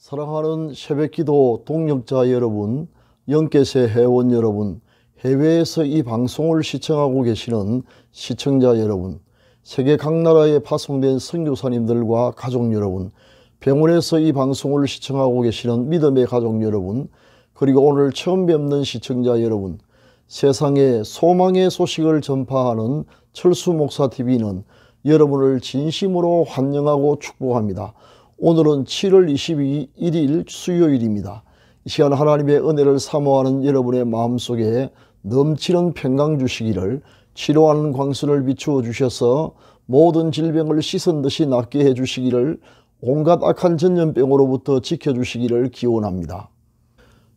사랑하는 새벽기도 동역자 여러분, 영계세 회원 여러분, 해외에서 이 방송을 시청하고 계시는 시청자 여러분, 세계 각 나라에 파송된 선교사님들과 가족 여러분, 병원에서 이 방송을 시청하고 계시는 믿음의 가족 여러분, 그리고 오늘 처음 뵙는 시청자 여러분, 세상에 소망의 소식을 전파하는 철수 목사 TV는 여러분을 진심으로 환영하고 축복합니다. 오늘은 7월 22일 수요일입니다. 이 시간 하나님의 은혜를 사모하는 여러분의 마음속에 넘치는 평강 주시기를, 치료하는 광선을 비추어 주셔서 모든 질병을 씻은 듯이 낫게 해주시기를, 온갖 악한 전염병으로부터 지켜주시기를 기원합니다.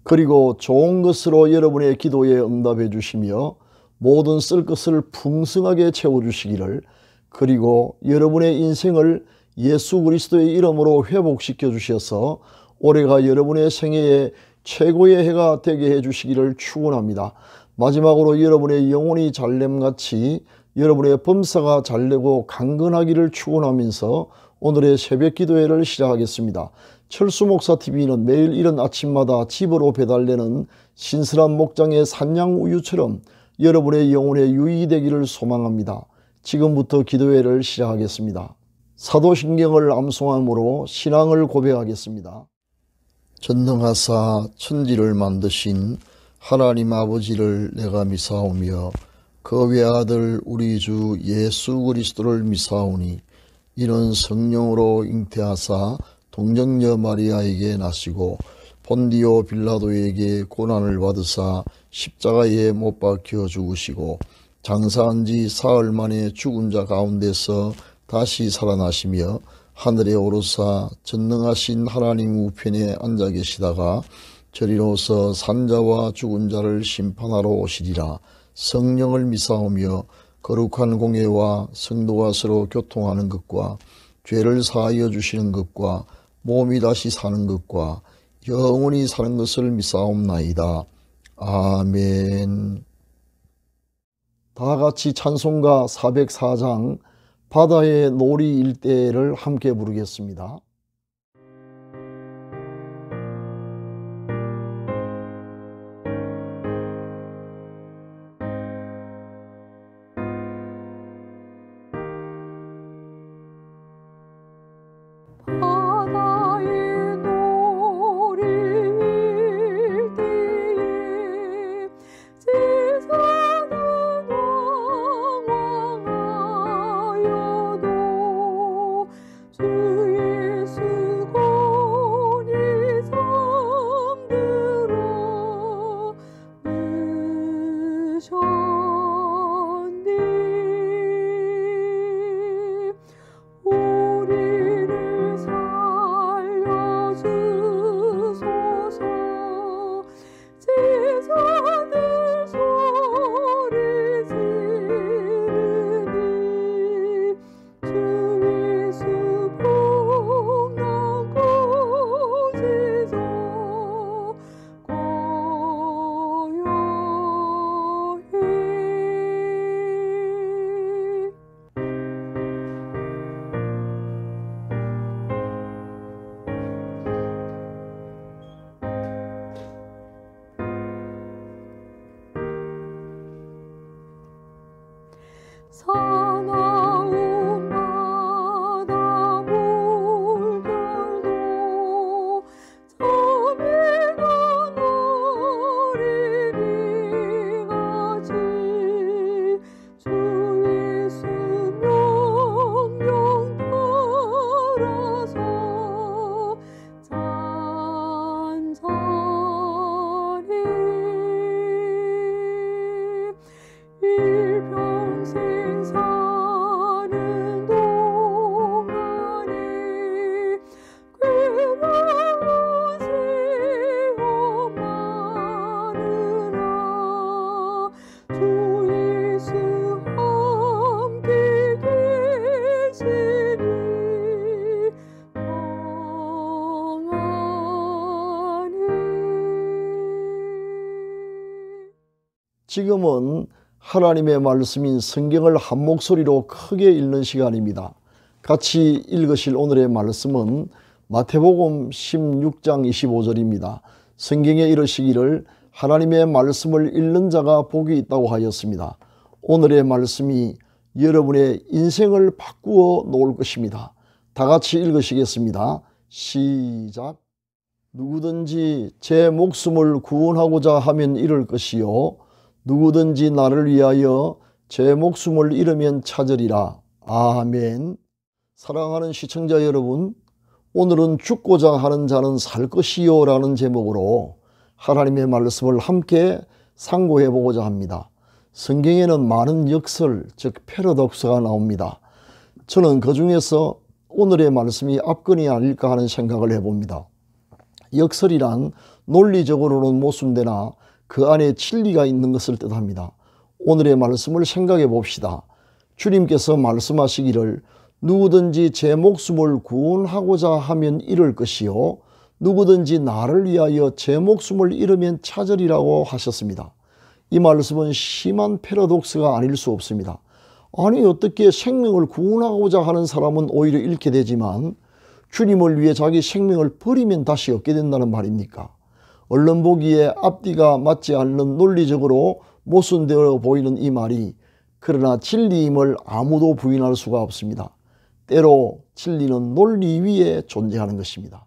그리고 좋은 것으로 여러분의 기도에 응답해 주시며 모든 쓸 것을 풍성하게 채워주시기를, 그리고 여러분의 인생을 예수 그리스도의 이름으로 회복시켜 주셔서 올해가 여러분의 생애에 최고의 해가 되게 해주시기를 축원합니다. 마지막으로 여러분의 영혼이 잘됨같이 여러분의 범사가 잘되고 강건하기를 축원하면서 오늘의 새벽 기도회를 시작하겠습니다. 철수 목사 TV는 매일 이른 아침마다 집으로 배달되는 신선한 목장의 산양 우유처럼 여러분의 영혼에 유익이 되기를 소망합니다. 지금부터 기도회를 시작하겠습니다. 사도신경을 암송함으로 신앙을 고백하겠습니다. 전능하사 천지를 만드신 하나님 아버지를 내가 미사오며 그 외아들 우리 주 예수 그리스도를 미사오니, 이는 성령으로 잉태하사 동정녀 마리아에게 나시고 본디오 빌라도에게 고난을 받으사 십자가에 못 박혀 죽으시고 장사한 지 사흘 만에 죽은 자 가운데서 다시 살아나시며 하늘에 오르사 전능하신 하나님 우편에 앉아 계시다가 저리로서 산자와 죽은 자를 심판하러 오시리라. 성령을 미사오며 거룩한 공예와 성도가 서로 교통하는 것과 죄를 사하여 주시는 것과 몸이 다시 사는 것과 영원히 사는 것을 미사옵나이다. 아멘. 다같이 찬송가 404장 바다의 놀이 일대를 함께 부르겠습니다. 사나운 바다 물결도 잠이는 어린이같이 주 예수 명령 따라서 잔잔히 일평생 사는 동안에 괴로운 시험 많으나 주 예수 함께 계시니 평안히. 지금은 하나님의 말씀인 성경을 한 목소리로 크게 읽는 시간입니다. 같이 읽으실 오늘의 말씀은 마태복음 16장 25절입니다. 성경에 이르시기를 하나님의 말씀을 읽는 자가 복이 있다고 하였습니다. 오늘의 말씀이 여러분의 인생을 바꾸어 놓을 것입니다. 다 같이 읽으시겠습니다. 시작. 누구든지 제 목숨을 구원하고자 하면 잃을 것이요 누구든지 나를 위하여 제 목숨을 잃으면 찾으리라. 아멘. 사랑하는 시청자 여러분, 오늘은 죽고자 하는 자는 살 것이요 라는 제목으로 하나님의 말씀을 함께 상고해 보고자 합니다. 성경에는 많은 역설, 즉 패러독스가 나옵니다. 저는 그 중에서 오늘의 말씀이 압권이 아닐까 하는 생각을 해봅니다. 역설이란 논리적으로는 모순되나 그 안에 진리가 있는 것을 뜻합니다. 오늘의 말씀을 생각해 봅시다. 주님께서 말씀하시기를 누구든지 제 목숨을 구원하고자 하면 잃을 것이요 누구든지 나를 위하여 제 목숨을 잃으면 찾으리라고 하셨습니다. 이 말씀은 심한 패러독스가 아닐 수 없습니다. 아니 어떻게 생명을 구원하고자 하는 사람은 오히려 잃게 되지만 주님을 위해 자기 생명을 버리면 다시 얻게 된다는 말입니까? 얼른 보기에 앞뒤가 맞지 않는 논리적으로 모순되어 보이는 이 말이 그러나 진리임을 아무도 부인할 수가 없습니다. 때로 진리는 논리 위에 존재하는 것입니다.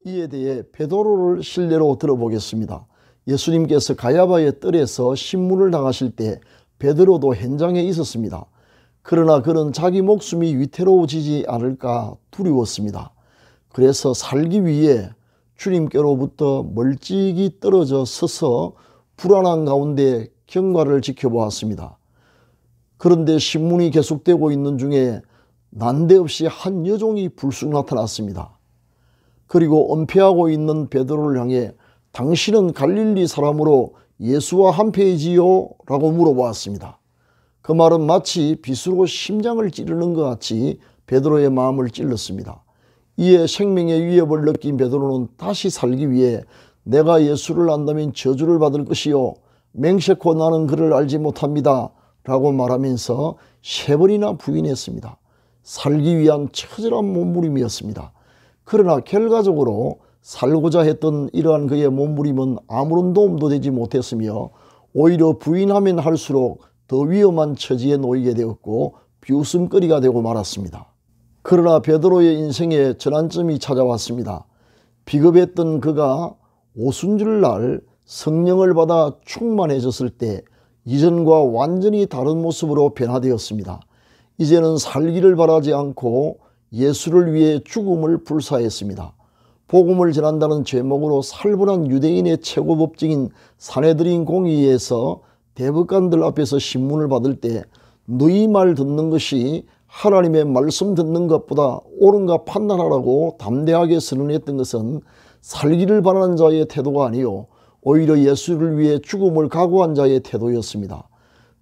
이에 대해 베드로를 실례로 들어보겠습니다. 예수님께서 가야바의 뜰에서 신문을 당하실 때 베드로도 현장에 있었습니다. 그러나 그는 자기 목숨이 위태로워지지 않을까 두려웠습니다. 그래서 살기 위해 주님께로부터 멀찍이 떨어져 서서 불안한 가운데 경과를 지켜보았습니다. 그런데 신문이 계속되고 있는 중에 난데없이 한 여종이 불쑥 나타났습니다. 그리고 은폐하고 있는 베드로를 향해 당신은 갈릴리 사람으로 예수와 한패이지요? 라고 물어보았습니다. 그 말은 마치 빗으로 심장을 찌르는 것 같이 베드로의 마음을 찔렀습니다. 이에 생명의 위협을 느낀 베드로는 다시 살기 위해 내가 예수를 안다면 저주를 받을 것이요 맹세코 나는 그를 알지 못합니다 라고 말하면서 3번이나 부인했습니다. 살기 위한 처절한 몸부림이었습니다. 그러나 결과적으로 살고자 했던 이러한 그의 몸부림은 아무런 도움도 되지 못했으며 오히려 부인하면 할수록 더 위험한 처지에 놓이게 되었고 비웃음거리가 되고 말았습니다. 그러나 베드로의 인생에 전환점이 찾아왔습니다. 비겁했던 그가 오순절날 성령을 받아 충만해졌을 때 이전과 완전히 다른 모습으로 변화되었습니다. 이제는 살기를 바라지 않고 예수를 위해 죽음을 불사했습니다. 복음을 전한다는 제목으로 살벌한 유대인의 최고 법정인 산헤드린 공의회에서 대법관들 앞에서 신문을 받을 때 너희 말 듣는 것이 하나님의 말씀 듣는 것보다 옳은가 판단하라고 담대하게 선언했던 것은 살기를 바라는 자의 태도가 아니요 오히려 예수를 위해 죽음을 각오한 자의 태도였습니다.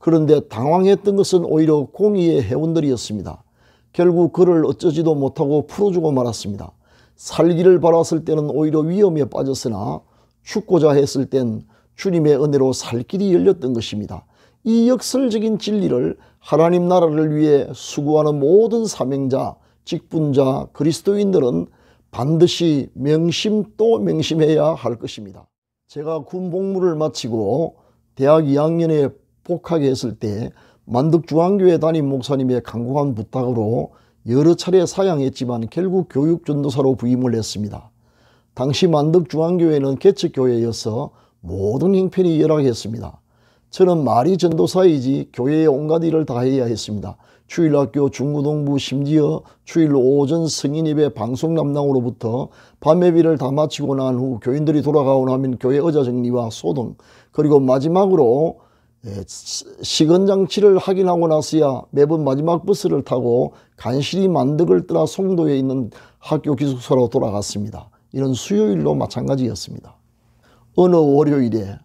그런데 당황했던 것은 오히려 공의의 회원들이었습니다. 결국 그를 어쩌지도 못하고 풀어주고 말았습니다. 살기를 바랐을 때는 오히려 위험에 빠졌으나 죽고자 했을 땐 주님의 은혜로 살 길이 열렸던 것입니다. 이 역설적인 진리를 하나님 나라를 위해 수고하는 모든 사명자, 직분자, 그리스도인들은 반드시 명심 또 명심해야 할 것입니다. 제가 군 복무를 마치고 대학 2학년에 복학했을 때 만덕중앙교회 담임 목사님의 간곡한 부탁으로 여러 차례 사양했지만 결국 교육전도사로 부임을 했습니다. 당시 만덕중앙교회는 개척교회여서 모든 형편이 열악했습니다. 저는 말이 전도사이지 교회의 온갖 일을 다 해야 했습니다. 주일학교, 중고동부, 심지어 주일 오전 성인예배 방송 담당으로부터 밤예배를 다 마치고 난 후 교인들이 돌아가고 나면 교회 의자 정리와 소등, 그리고 마지막으로 시건장치를 확인하고 나서야 매번 마지막 버스를 타고 간신히 만덕을 떠나 송도에 있는 학교 기숙사로 돌아갔습니다. 이런 수요일도 마찬가지였습니다. 어느 월요일에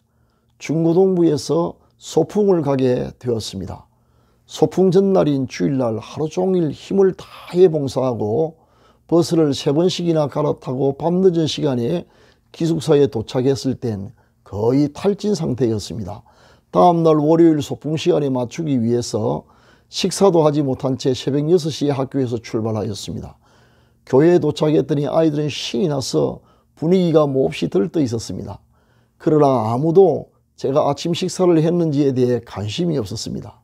중고동부에서 소풍을 가게 되었습니다. 소풍 전날인 주일날 하루 종일 힘을 다해 봉사하고 버스를 3번씩이나 갈아타고 밤늦은 시간에 기숙사에 도착했을 땐 거의 탈진 상태였습니다. 다음날 월요일 소풍 시간에 맞추기 위해서 식사도 하지 못한 채 새벽 6시에 학교에서 출발하였습니다. 교회에 도착했더니 아이들은 신이 나서 분위기가 몹시 들떠 있었습니다. 그러나 아무도 제가 아침 식사를 했는지에 대해 관심이 없었습니다.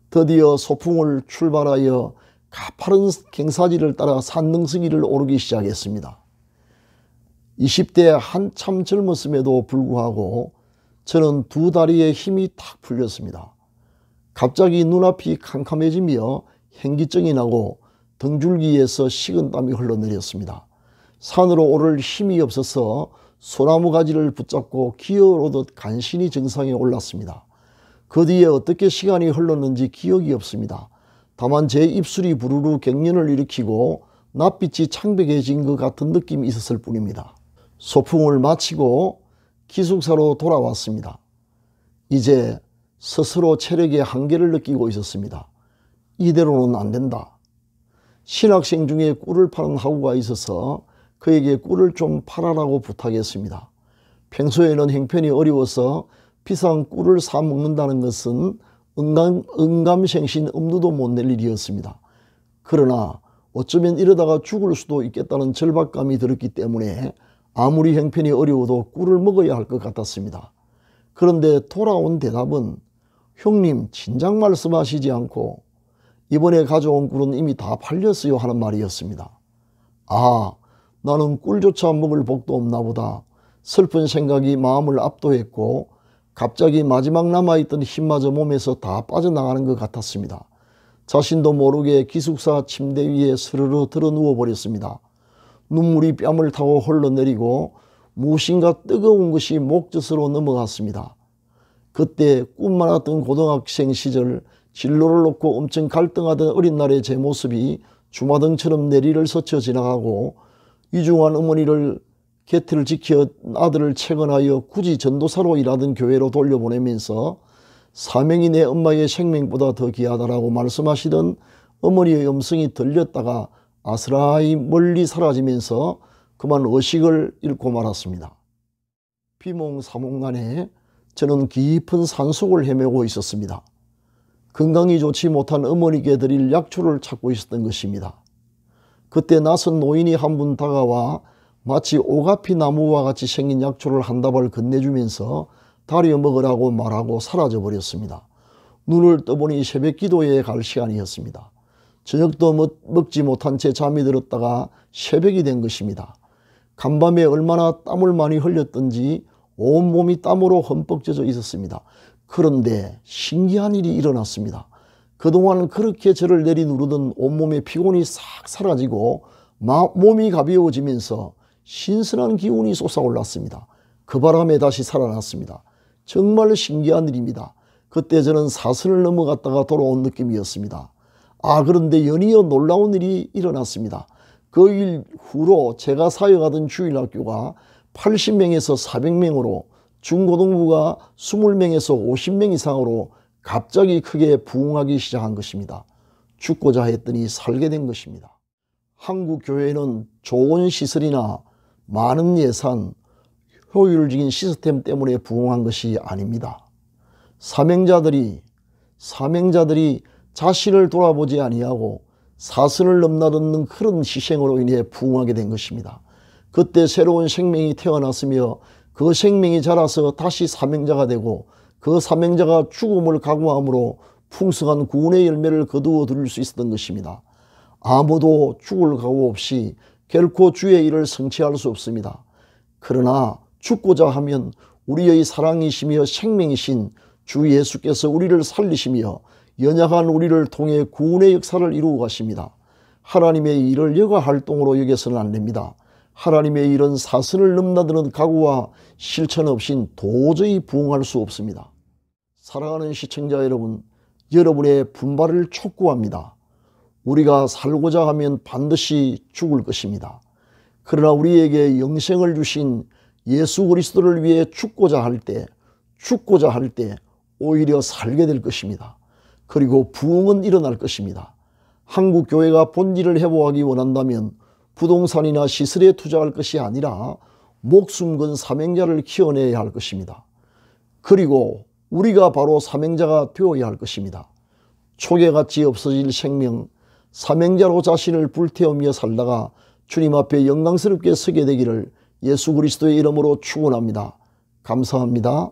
드디어 소풍을 출발하여 가파른 갱사지를 따라 산능성이를 오르기 시작했습니다. 20대에 한참 젊었음에도 불구하고 저는 두 다리에 힘이 탁 풀렸습니다. 갑자기 눈앞이 캄캄해지며 현기증이 나고 등줄기에서 식은땀이 흘러내렸습니다. 산으로 오를 힘이 없어서 소나무 가지를 붙잡고 기어오르듯 간신히 정상에 올랐습니다. 그 뒤에 어떻게 시간이 흘렀는지 기억이 없습니다. 다만 제 입술이 부르르 갱년을 일으키고 낯빛이 창백해진 것 같은 느낌이 있었을 뿐입니다. 소풍을 마치고 기숙사로 돌아왔습니다. 이제 스스로 체력의 한계를 느끼고 있었습니다. 이대로는 안 된다. 신학생 중에 꿀을 파는 학우가 있어서 그에게 꿀을 좀 팔아라고 부탁했습니다. 평소에는 형편이 어려워서 비싼 꿀을 사 먹는다는 것은 응감생신 엄두도 못 낼 일이었습니다. 그러나 어쩌면 이러다가 죽을 수도 있겠다는 절박감이 들었기 때문에 아무리 형편이 어려워도 꿀을 먹어야 할 것 같았습니다. 그런데 돌아온 대답은 형님 진작 말씀하시지 않고 이번에 가져온 꿀은 이미 다 팔렸어요 하는 말이었습니다. 아, 나는 꿀조차 먹을 복도 없나 보다. 슬픈 생각이 마음을 압도했고 갑자기 마지막 남아있던 힘마저 몸에서 다 빠져나가는 것 같았습니다. 자신도 모르게 기숙사 침대 위에 스르르 들어 누워버렸습니다. 눈물이 뺨을 타고 흘러내리고 무엇인가 뜨거운 것이 목젖으로 넘어갔습니다. 그때 꿈 많았던 고등학생 시절 진로를 놓고 엄청 갈등하던 어린 날의 제 모습이 주마등처럼 내리를 스쳐 지나가고 위중한 어머니를 곁을 지켜 아들을 채건하여 굳이 전도사로 일하던 교회로 돌려보내면서 사명이 내 엄마의 생명보다 더 귀하다라고 말씀하시던 어머니의 음성이 들렸다가 아스라이 멀리 사라지면서 그만 의식을 잃고 말았습니다. 비몽사몽간에 저는 깊은 산속을 헤매고 있었습니다. 건강이 좋지 못한 어머니께 드릴 약초를 찾고 있었던 것입니다. 그때 낯선 노인이 한 분 다가와 마치 오가피 나무와 같이 생긴 약초를 한 다발 건네주면서 다려 먹으라고 말하고 사라져 버렸습니다. 눈을 떠보니 새벽 기도에 갈 시간이었습니다. 저녁도 먹지 못한 채 잠이 들었다가 새벽이 된 것입니다. 간밤에 얼마나 땀을 많이 흘렸던지 온몸이 땀으로 흠뻑 젖어 있었습니다. 그런데 신기한 일이 일어났습니다. 그동안 그렇게 저를 내리누르던 온몸의 피곤이 싹 사라지고 몸이 가벼워지면서 신선한 기운이 솟아올랐습니다. 그 바람에 다시 살아났습니다. 정말 신기한 일입니다. 그때 저는 사선을 넘어갔다가 돌아온 느낌이었습니다. 그런데 연이어 놀라운 일이 일어났습니다. 그 일 후로 제가 사역하던 주일학교가 80명에서 400명으로 중고등부가 20명에서 50명 이상으로 갑자기 크게 부흥하기 시작한 것입니다. 죽고자 했더니 살게 된 것입니다. 한국 교회는 좋은 시설이나 많은 예산, 효율적인 시스템 때문에 부흥한 것이 아닙니다. 사명자들이 자신을 돌아보지 아니하고 사선을 넘나드는 그런 희생으로 인해 부흥하게 된 것입니다. 그때 새로운 생명이 태어났으며 그 생명이 자라서 다시 사명자가 되고 그 사명자가 죽음을 각오함으로 풍성한 구원의 열매를 거두어 드릴 수 있었던 것입니다. 아무도 죽을 각오 없이 결코 주의 일을 성취할 수 없습니다. 그러나 죽고자 하면 우리의 사랑이시며 생명이신 주 예수께서 우리를 살리시며 연약한 우리를 통해 구원의 역사를 이루어 가십니다. 하나님의 일을 여가 활동으로 여겨서는 안 됩니다. 하나님의 일은 사선을 넘나드는 각오와 실천 없인 도저히 부응할 수 없습니다. 사랑하는 시청자 여러분, 여러분의 분발을 촉구합니다. 우리가 살고자 하면 반드시 죽을 것입니다. 그러나 우리에게 영생을 주신 예수 그리스도를 위해 죽고자 할 때 오히려 살게 될 것입니다. 그리고 부흥은 일어날 것입니다. 한국 교회가 본질을 회복하기 원한다면 부동산이나 시설에 투자할 것이 아니라 목숨 건 사명자를 키워내야 할 것입니다. 그리고 우리가 바로 사명자가 되어야 할 것입니다. 초계같이 없어질 생명, 사명자로 자신을 불태우며 살다가 주님 앞에 영광스럽게 서게 되기를 예수 그리스도의 이름으로 축원합니다. 감사합니다.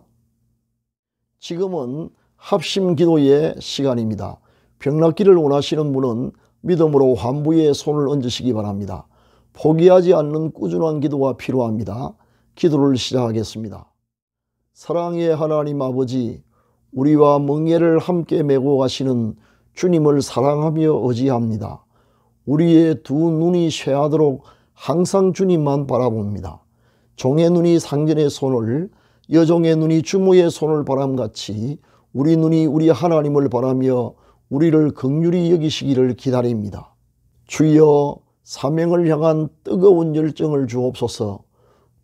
지금은 합심 기도의 시간입니다. 병 낫기를 원하시는 분은 믿음으로 환부에 손을 얹으시기 바랍니다. 포기하지 않는 꾸준한 기도가 필요합니다. 기도를 시작하겠습니다. 사랑의 하나님 아버지, 우리와 멍에를 함께 메고 가시는 주님을 사랑하며 의지합니다. 우리의 두 눈이 쇠하도록 항상 주님만 바라봅니다. 종의 눈이 상전의 손을, 여종의 눈이 주모의 손을 바람같이 우리 눈이 우리 하나님을 바라며 우리를 긍휼히 여기시기를 기다립니다. 주여, 사명을 향한 뜨거운 열정을 주옵소서.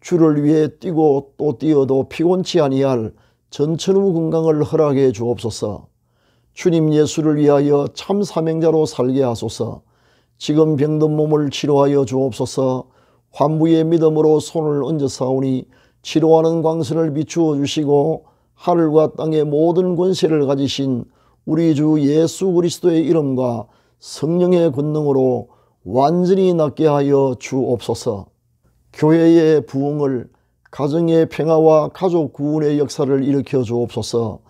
주를 위해 뛰고 또 뛰어도 피곤치 아니할 전천후 건강을 허락해 주옵소서. 주님 예수를 위하여 참 사명자로 살게 하소서. 지금 병든 몸을 치료하여 주옵소서. 환부의 믿음으로 손을 얹어사오니 치료하는 광선을 비추어 주시고 하늘과 땅의 모든 권세를 가지신 우리 주 예수 그리스도의 이름과 성령의 권능으로 완전히 낫게 하여 주옵소서. 교회의 부흥을, 가정의 평화와 가족 구원의 역사를 일으켜 주옵소서.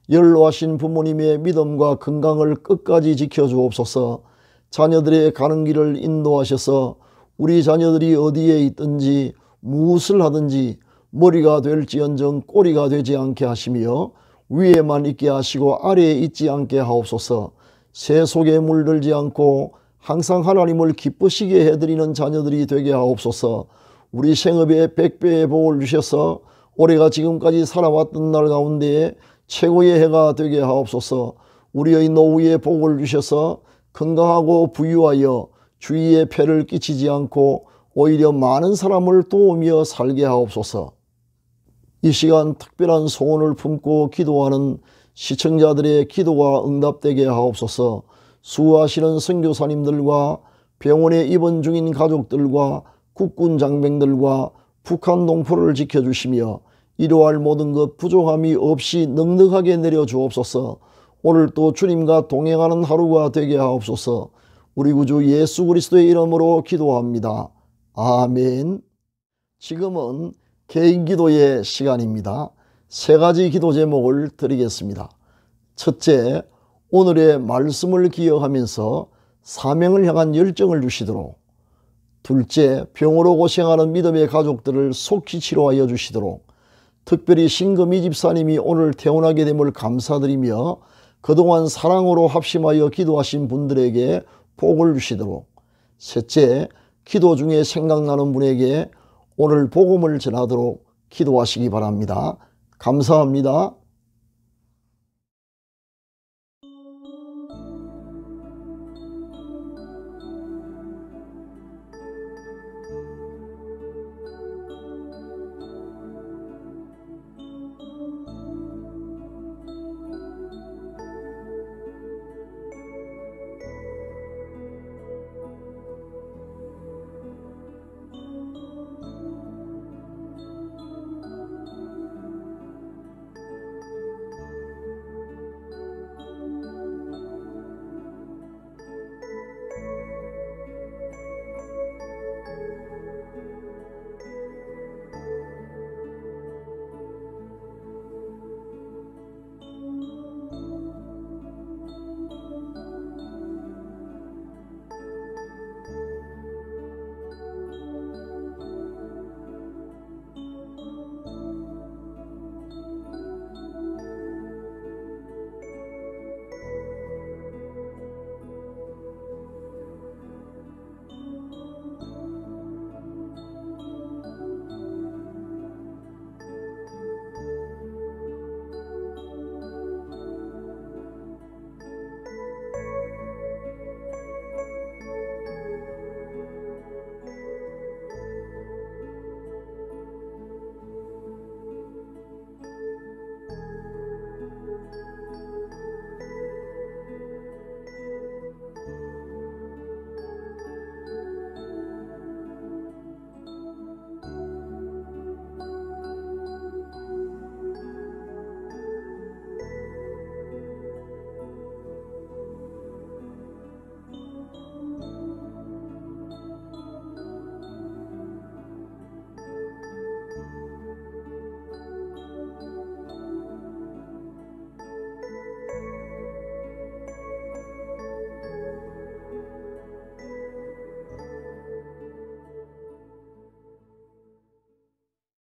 연로하신 부모님의 믿음과 건강을 끝까지 지켜 주옵소서. 자녀들의 가는 길을 인도하셔서 우리 자녀들이 어디에 있든지 무엇을 하든지 머리가 될지언정 꼬리가 되지 않게 하시며 위에만 있게 하시고 아래에 있지 않게 하옵소서. 새 속에 물들지 않고 항상 하나님을 기쁘시게 해드리는 자녀들이 되게 하옵소서. 우리 생업에 100배의 복을 주셔서 올해가 지금까지 살아왔던 날 가운데 최고의 해가 되게 하옵소서. 우리의 노후에 복을 주셔서 건강하고 부유하여 주위에 폐를 끼치지 않고 오히려 많은 사람을 도우며 살게 하옵소서. 이 시간 특별한 소원을 품고 기도하는 시청자들의 기도가 응답되게 하옵소서. 수고하시는 선교사님들과 병원에 입원 중인 가족들과 국군 장병들과 북한 동포를 지켜주시며 이루할 모든 것 부족함이 없이 넉넉하게 내려주옵소서. 오늘 또 주님과 동행하는 하루가 되게 하옵소서. 우리 구주 예수 그리스도의 이름으로 기도합니다. 아멘. 지금은 개인 기도의 시간입니다. 세 가지 기도 제목을 드리겠습니다. 첫째, 오늘의 말씀을 기억하면서 사명을 향한 열정을 주시도록. 둘째, 병으로 고생하는 믿음의 가족들을 속히 치료하여 주시도록. 특별히 신금희 집사님이 오늘 퇴원하게 됨을 감사드리며 그동안 사랑으로 합심하여 기도하신 분들에게 복을 주시도록. 셋째, 기도 중에 생각나는 분에게 오늘 복음을 전하도록 기도하시기 바랍니다. 감사합니다.